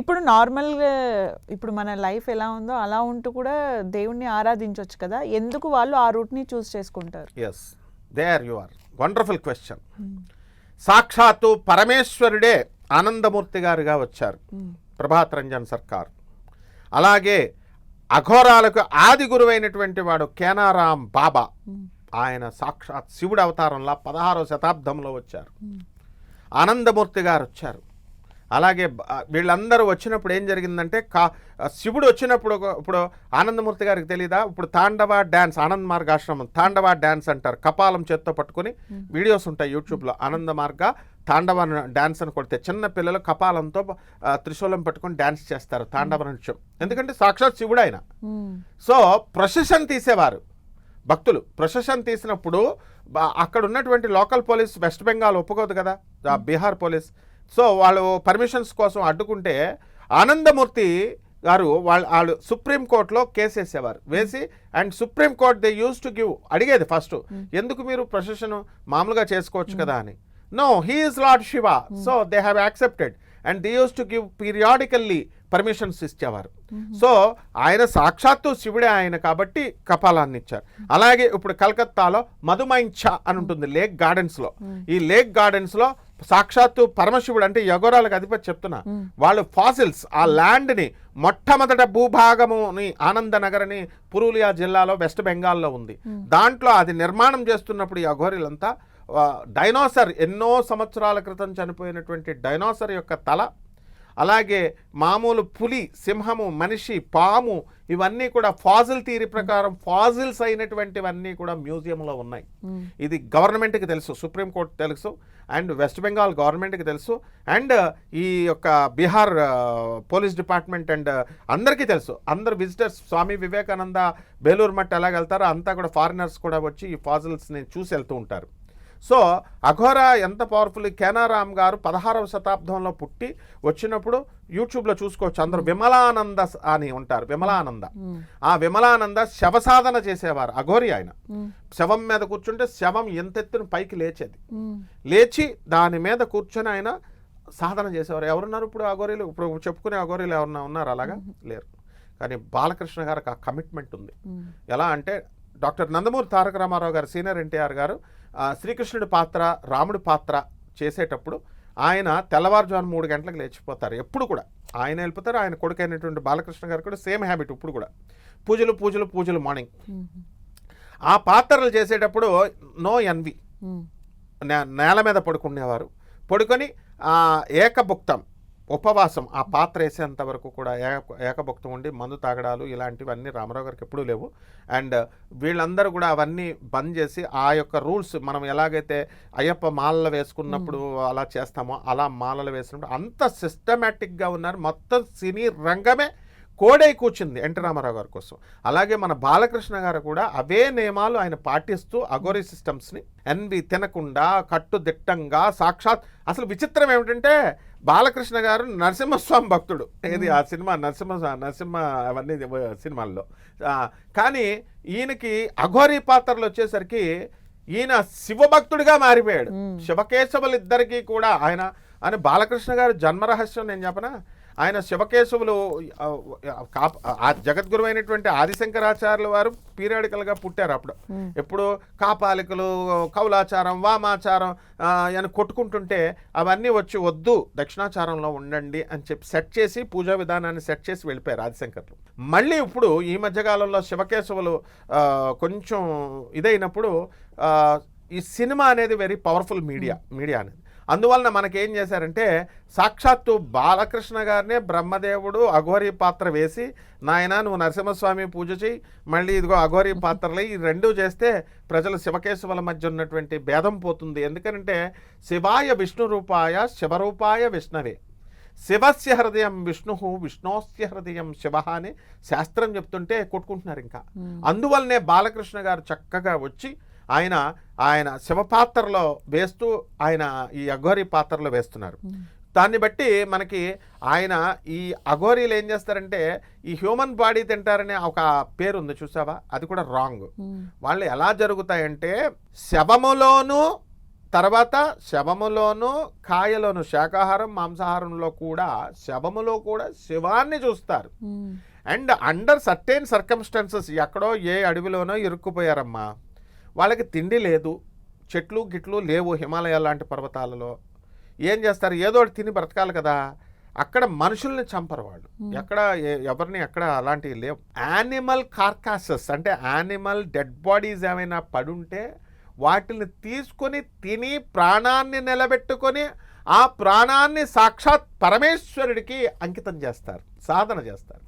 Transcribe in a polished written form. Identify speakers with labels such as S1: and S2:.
S1: ఇప్పుడు నార్మల్గా ఇప్పుడు మన లైఫ్ ఎలా ఉందో అలా ఉంటూ కూడా దేవుణ్ణి ఆరాధించవచ్చు కదా, ఎందుకు వాళ్ళు ఆ రూట్ని చూస్ చేసుకుంటారు?
S2: Yes, there you are, wonderful question. సాక్షాత్తు పరమేశ్వరుడే ఆనందమూర్తి గారుగా వచ్చారు, ప్రభాత్ రంజన్ సర్కార్. అలాగే అఘోరాలకు ఆది గురువైనటువంటి వాడు కేనారాం బాబా, ఆయన సాక్షాత్ శివుడు అవతారంలో 16వ శతాబ్దంలో వచ్చారు. ఆనందమూర్తి గారు వచ్చారు. అలాగే వీళ్ళందరూ వచ్చినప్పుడు ఏం జరిగిందంటే శివుడు వచ్చినప్పుడు ఇప్పుడు ఆనందమూర్తి గారికి తెలీదా, ఇప్పుడు తాండవ డ్యాన్స్, ఆనంద మార్గ ఆశ్రమం తాండవ డ్యాన్స్ అంటారు. కపాలం చేత్తో పట్టుకుని వీడియోస్ ఉంటాయి యూట్యూబ్లో, ఆనంద మార్గ తాండవ డ్యాన్స్ అని కొడితే చిన్న పిల్లలు కపాలంతో త్రిశూలం పట్టుకొని డ్యాన్స్ చేస్తారు, తాండవ నృత్యం. ఎందుకంటే సాక్షాత్ శివుడు ఆయన. సో ప్రొసెషన్ తీసేవారు భక్తులు. ప్రొసెషన్ తీసినప్పుడు అక్కడ ఉన్నటువంటి లోకల్ పోలీస్, వెస్ట్ బెంగాల్ ఒప్పుకోదు కదా, బీహార్ పోలీస్. సో వాళ్ళు పర్మిషన్స్ కోసం అడ్డుకుంటే ఆనందమూర్తి గారు వాళ్ళు సుప్రీంకోర్టులో కేసు వేసేవారు. వేసి and Supreme Court they use to give, అడిగేది ఫస్ట్, ఎందుకు మీరు ప్రొసెషన్ మామూలుగా చేసుకోవచ్చు కదా అని. No, he is Lord Shiva, so they have accepted and they use to give periodically permissions ఇచ్చేవారు. సో ఆయన సాక్షాత్తు శివుడే ఆయన కాబట్టి కపాలాన్ని ఇచ్చారు. అలాగే ఇప్పుడు కలకత్తాలో మధుమైంఛ అని ఉంటుంది లేక్ గార్డెన్స్లో. ఈ లేక్ గార్డెన్స్లో సాక్షాత్తు పరమశివుడు అంటే యగోరాలకు అధిపతి చెప్తున్నా, వాళ్ళు ఫాసిల్స్ ఆ ల్యాండ్ని మొట్టమొదట భూభాగముని ఆనందనగర్ని పురూలియా జిల్లాలో వెస్ట్ బెంగాల్లో ఉంది. దాంట్లో అది నిర్మాణం చేస్తున్నప్పుడు ఈ అఘోరీలంతా డైనోసర్, ఎన్నో సంవత్సరాల క్రితం చనిపోయినటువంటి డైనోసర్ యొక్క తల, అలాగే మామూలు పులి, సింహము, మనిషి, పాము, ఇవన్నీ కూడా ఫాజిల్ థియరీ ప్రకారం ఫాజిల్స్ అయినటువంటివన్నీ కూడా మ్యూజియంలో ఉన్నాయి. ఇది గవర్నమెంట్కి తెలుసు, సుప్రీంకోర్టు తెలుసు, అండ్ వెస్ట్ బెంగాల్ గవర్నమెంట్కి తెలుసు, అండ్ ఈ యొక్క బీహార్ పోలీస్ డిపార్ట్మెంట్ అండ్ అందరికీ తెలుసు. అందరు విజిటర్స్ స్వామి వివేకానంద బేలూరు మఠ్ ఎలాగ వెళ్తారో అంతా కూడా ఫారినర్స్ కూడా వచ్చి ఈ ఫాజిల్స్ని చూసి వెళ్తూ ఉంటారు. సో అఘోరా ఎంత పవర్ఫుల్. కేనారాం గారు 16వ శతాబ్దంలో పుట్టి వచ్చినప్పుడు యూట్యూబ్లో చూసుకోవచ్చు అందరూ. విమలానంద అని ఉంటారు, విమలానంద. ఆ విమలానంద శవ సాధన చేసేవారు, అఘోరి ఆయన. శవం మీద కూర్చుంటే శవం ఎంతెత్తున పైకి లేచేది, లేచి దాని మీద కూర్చొని ఆయన సాధన చేసేవారు. ఎవరున్నారు ఇప్పుడు అఘోరీలు? ఇప్పుడు చెప్పుకునే అఘోరీలు ఎవరన్నా ఉన్నారు? అలాగా లేరు. కానీ బాలకృష్ణ గారికి ఆ కమిట్మెంట్ ఉంది. ఎలా అంటే డాక్టర్ నందమూరి తారక రామారావు గారు, సీనియర్ ఎన్టీఆర్ గారు శ్రీకృష్ణుడి పాత్ర, రాముడి పాత్ర చేసేటప్పుడు ఆయన తెల్లవారుజాము 3 గంటలకు లేచిపోతారు. ఎప్పుడు కూడా ఆయన వెళ్ళిపోతారు. ఆయన కొడుకైనటువంటి బాలకృష్ణ గారు కూడా సేమ్ హ్యాబిట్. ఇప్పుడు కూడా పూజలు పూజలు పూజలు మార్నింగ్. ఆ పాత్రలు చేసేటప్పుడు నో ఎన్వి, నేల మీద పడుకునేవారు. పడుకొని ఏకభుక్తం ఉపవాసం, ఆ పాత్ర వేసేంత వరకు కూడా ఏకభుక్తం ఉండి మందు తాగడాలు ఇలాంటివన్నీ రామారావు గారికి ఎప్పుడూ లేవు. అండ్ వీళ్ళందరూ కూడా అవన్నీ బంద్ చేసి ఆ యొక్క రూల్స్, మనం ఎలాగైతే అయ్యప్ప మాలలు వేసుకున్నప్పుడు అలా చేస్తామో అలా మాలలు వేసినప్పుడు అంత సిస్టమేటిక్గా ఉన్నారు. మొత్తం సినీ రంగమే కోడై కూర్చుంది ఎన్టీ రామారావు గారి కోసం. అలాగే మన బాలకృష్ణ గారు కూడా అవే నియమాలు ఆయన పాటిస్తూ అఘోరీ సిస్టమ్స్ని ఎన్వి తినకుండా కట్టుదిట్టంగా సాక్షాత్. అసలు విచిత్రం ఏమిటంటే బాలకృష్ణ గారు నరసింహస్వామి భక్తుడు. ఏది ఆ సినిమా నరసింహ అవన్నీ సినిమాల్లో. కానీ ఈయనకి అఘోరీ పాత్రలు వచ్చేసరికి ఈయన శివభక్తుడిగా మారిపోయాడు. శివకేశవులు ఇద్దరికీ కూడా ఆయన బాలకృష్ణ గారు జన్మరహస్యం నేను చెప్పనా, ఆయన శివకేశవులు జగద్గురు అయినటువంటి ఆదిశంకరాచార్యుల వారు పీరియాడికల్గా పుట్టారు. అప్పుడు ఎప్పుడు కాపాలికలు, కౌలాచారం, వామాచారం అని కొట్టుకుంటుంటే అవన్నీ వచ్చి వద్దు దక్షిణాచారంలో ఉండండి అని చెప్పి సెట్ చేసి పూజా విధానాన్ని సెట్ చేసి వెళ్ళిపోయారు ఆదిశంకర్లు. మళ్ళీ ఇప్పుడు ఈ మధ్యకాలంలో శివకేశవులు కొంచెం ఇదైనప్పుడు ఈ సినిమా అనేది వెరీ పవర్ఫుల్ మీడియా అనేది. అందువలన మనకేం చేశారంటే సాక్షాత్తు బాలకృష్ణ గారినే బ్రహ్మదేవుడు అఘోరీ పాత్ర వేసి, నాయన నువ్వు నరసింహస్వామి పూజ చేయి, మళ్ళీ ఇదిగో అఘోరీ పాత్రలు, ఈ రెండూ చేస్తే ప్రజలు శివకేశవుల మధ్య ఉన్నటువంటి భేదం పోతుంది. ఎందుకంటే శివాయ విష్ణు రూపాయ శివరూపాయ విష్ణవే, శివస్య హృదయం విష్ణు విష్ణోస్య హృదయం శివ అని శాస్త్రం చెప్తుంటే కొట్టుకుంటున్నారు ఇంకా. అందువల్లనే బాలకృష్ణ గారు చక్కగా వచ్చి ఆయన శివపాత్రలో వేస్తూ ఆయన ఈ అఘోరీ పాత్రలో వేస్తున్నారు. దాన్ని బట్టి మనకి ఆయన ఈ అఘోరీలు ఏం చేస్తారంటే ఈ హ్యూమన్ బాడీ తింటారనే ఒక పేరు ఉంది చూసావా, అది కూడా రాంగ్. వాళ్ళు ఎలా జరుగుతాయంటే శవములోనూ తర్వాత శవములోను కాయలోను శాకాహారం మాంసాహారంలో కూడా శవములో కూడా శివాన్ని చూస్తారు. అండ్ అండర్ సర్టెన్ సర్కమ్స్టాన్సెస్ ఎక్కడో ఏ అడవిలోనో ఇరుక్కుపోయారమ్మా, వాళ్ళకి తిండి లేదు, చెట్లు గిట్లు లేవు హిమాలయాల లాంటి పర్వతాలలో, ఏం చేస్తారు, ఏదో ఒకటి తిని బ్రతకాలి కదా. అక్కడ మనుషుల్ని చంపరు వాళ్ళు, ఎక్కడ ఎవరిని ఎక్కడ అలాంటివి లేవు. యానిమల్ కార్కాసెస్ అంటే యానిమల్ డెడ్ బాడీస్ ఏమైనా పడుంటే వాటిని తీసుకొని తిని ప్రాణాన్ని నిలబెట్టుకొని ఆ ప్రాణాన్ని సాక్షాత్ పరమేశ్వరుడికి అంకితం చేస్తారు, సాధన చేస్తారు.